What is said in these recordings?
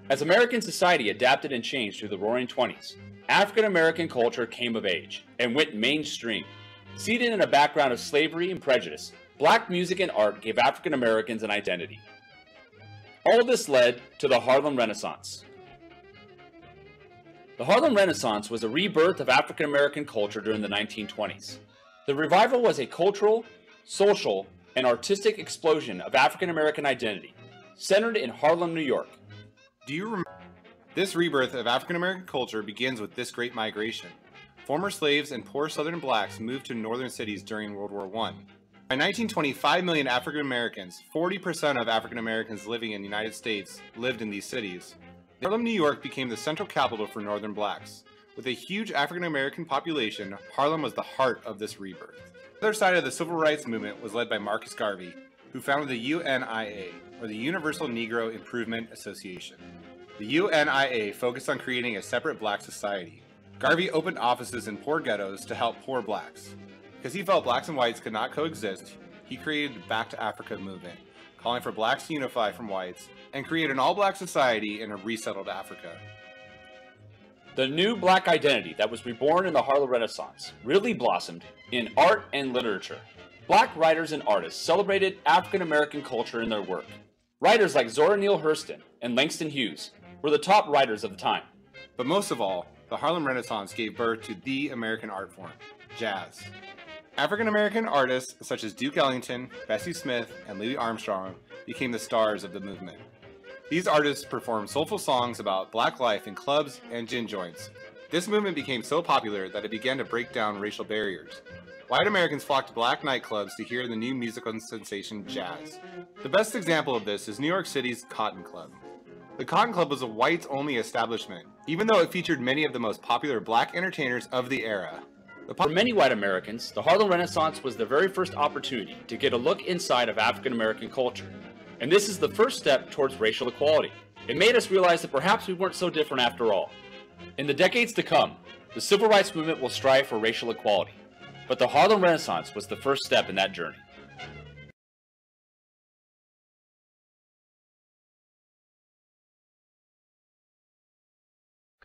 As American society adapted and changed through the Roaring Twenties, African American culture came of age and went mainstream. Seated in a background of slavery and prejudice, black music and art gave African Americans an identity. All of this led to the Harlem Renaissance. The Harlem Renaissance was a rebirth of African American culture during the 1920s. The revival was a cultural, social, and artistic explosion of African American identity, centered in Harlem, New York. Do you remember? This rebirth of African American culture begins with this Great Migration. Former slaves and poor Southern blacks moved to northern cities during World War I. By 1920, 5 million African Americans, 40% of African Americans living in the United States, lived in these cities. Harlem, New York became the central capital for northern blacks. With a huge African American population, Harlem was the heart of this rebirth. The other side of the civil rights movement was led by Marcus Garvey, who founded the UNIA, or the Universal Negro Improvement Association. The UNIA focused on creating a separate black society. Garvey opened offices in poor ghettos to help poor blacks. Because he felt blacks and whites could not coexist, he created the Back to Africa movement, calling for blacks to unify from whites and create an all-black society in a resettled Africa. The new black identity that was reborn in the Harlem Renaissance really blossomed in art and literature. Black writers and artists celebrated African American culture in their work. Writers like Zora Neale Hurston and Langston Hughes were the top writers of the time. But most of all, the Harlem Renaissance gave birth to the American art form, jazz. African American artists such as Duke Ellington, Bessie Smith, and Louis Armstrong became the stars of the movement. These artists performed soulful songs about black life in clubs and gin joints. This movement became so popular that it began to break down racial barriers. White Americans flocked to black nightclubs to hear the new musical sensation jazz. The best example of this is New York City's Cotton Club. The Cotton Club was a whites-only establishment, even though it featured many of the most popular black entertainers of the era. For many white Americans, the Harlem Renaissance was the very first opportunity to get a look inside of African American culture. And this is the first step towards racial equality. It made us realize that perhaps we weren't so different after all. In the decades to come, the civil rights movement will strive for racial equality. But the Harlem Renaissance was the first step in that journey.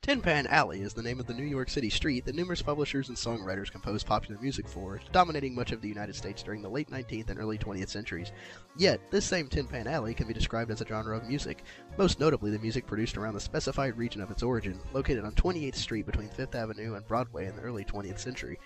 Tin Pan Alley is the name of the New York City street that numerous publishers and songwriters composed popular music for, dominating much of the United States during the late 19th and early 20th centuries. Yet, this same Tin Pan Alley can be described as a genre of music, most notably the music produced around the specified region of its origin, located on 28th Street between 5th Avenue and Broadway in the early 20th century.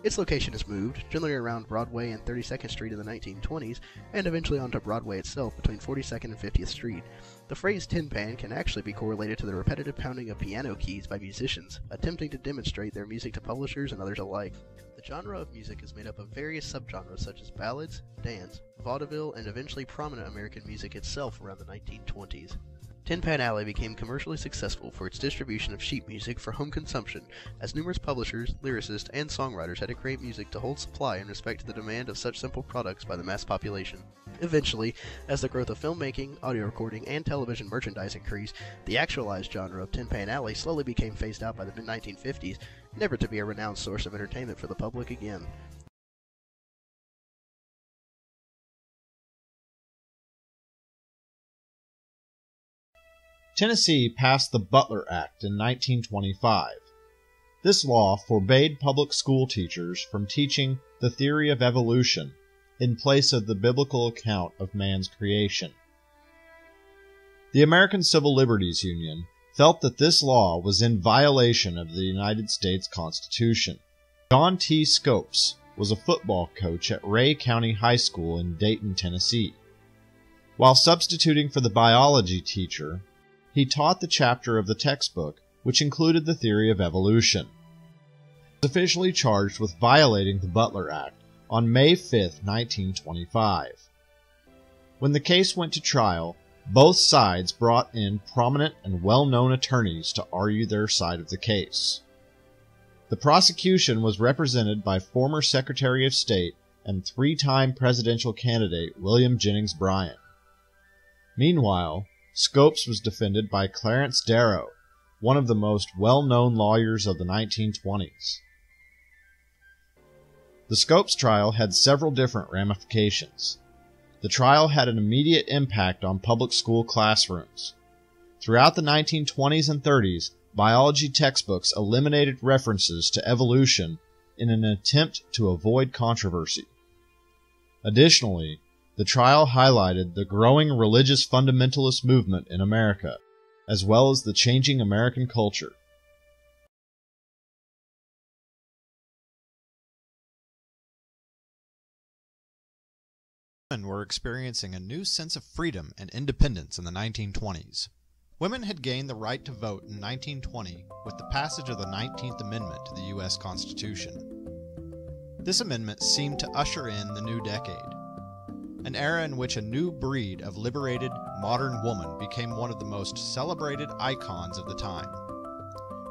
Its location has moved, generally around Broadway and 32nd Street in the 1920s, and eventually onto Broadway itself between 42nd and 50th Street. The phrase tin pan can actually be correlated to the repetitive pounding of piano keys by musicians, attempting to demonstrate their music to publishers and others alike. The genre of music is made up of various subgenres such as ballads, dance, vaudeville, and eventually prominent American music itself around the 1920s. Tin Pan Alley became commercially successful for its distribution of sheet music for home consumption, as numerous publishers, lyricists, and songwriters had to create music to hold supply in respect to the demand of such simple products by the mass population. Eventually, as the growth of filmmaking, audio recording, and television merchandise increased, the actualized genre of Tin Pan Alley slowly became phased out by the mid-1950s, never to be a renowned source of entertainment for the public again. Tennessee passed the Butler Act in 1925. This law forbade public school teachers from teaching the theory of evolution in place of the biblical account of man's creation. The American Civil Liberties Union felt that this law was in violation of the United States Constitution. John T. Scopes was a football coach at Ray County High School in Dayton, Tennessee. While substituting for the biology teacher, he taught the chapter of the textbook which included the theory of evolution. He was officially charged with violating the Butler Act on May 5, 1925. When the case went to trial, both sides brought in prominent and well-known attorneys to argue their side of the case. The prosecution was represented by former Secretary of State and three-time presidential candidate William Jennings Bryan. Meanwhile, Scopes was defended by Clarence Darrow, one of the most well-known lawyers of the 1920s. The Scopes trial had several different ramifications. The trial had an immediate impact on public school classrooms. Throughout the 1920s and 30s, biology textbooks eliminated references to evolution in an attempt to avoid controversy. Additionally, the trial highlighted the growing religious fundamentalist movement in America, as well as the changing American culture. Women were experiencing a new sense of freedom and independence in the 1920s. Women had gained the right to vote in 1920 with the passage of the 19th Amendment to the U.S. Constitution. This amendment seemed to usher in the new decade, an era in which a new breed of liberated, modern woman became one of the most celebrated icons of the time.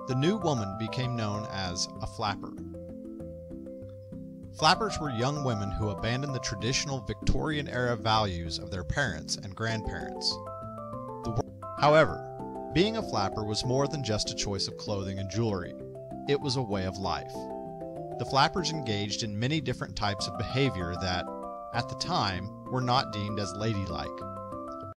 The new woman became known as a flapper. Flappers were young women who abandoned the traditional Victorian-era values of their parents and grandparents. However, being a flapper was more than just a choice of clothing and jewelry. It was a way of life. The flappers engaged in many different types of behavior that, at the time, were not deemed as ladylike.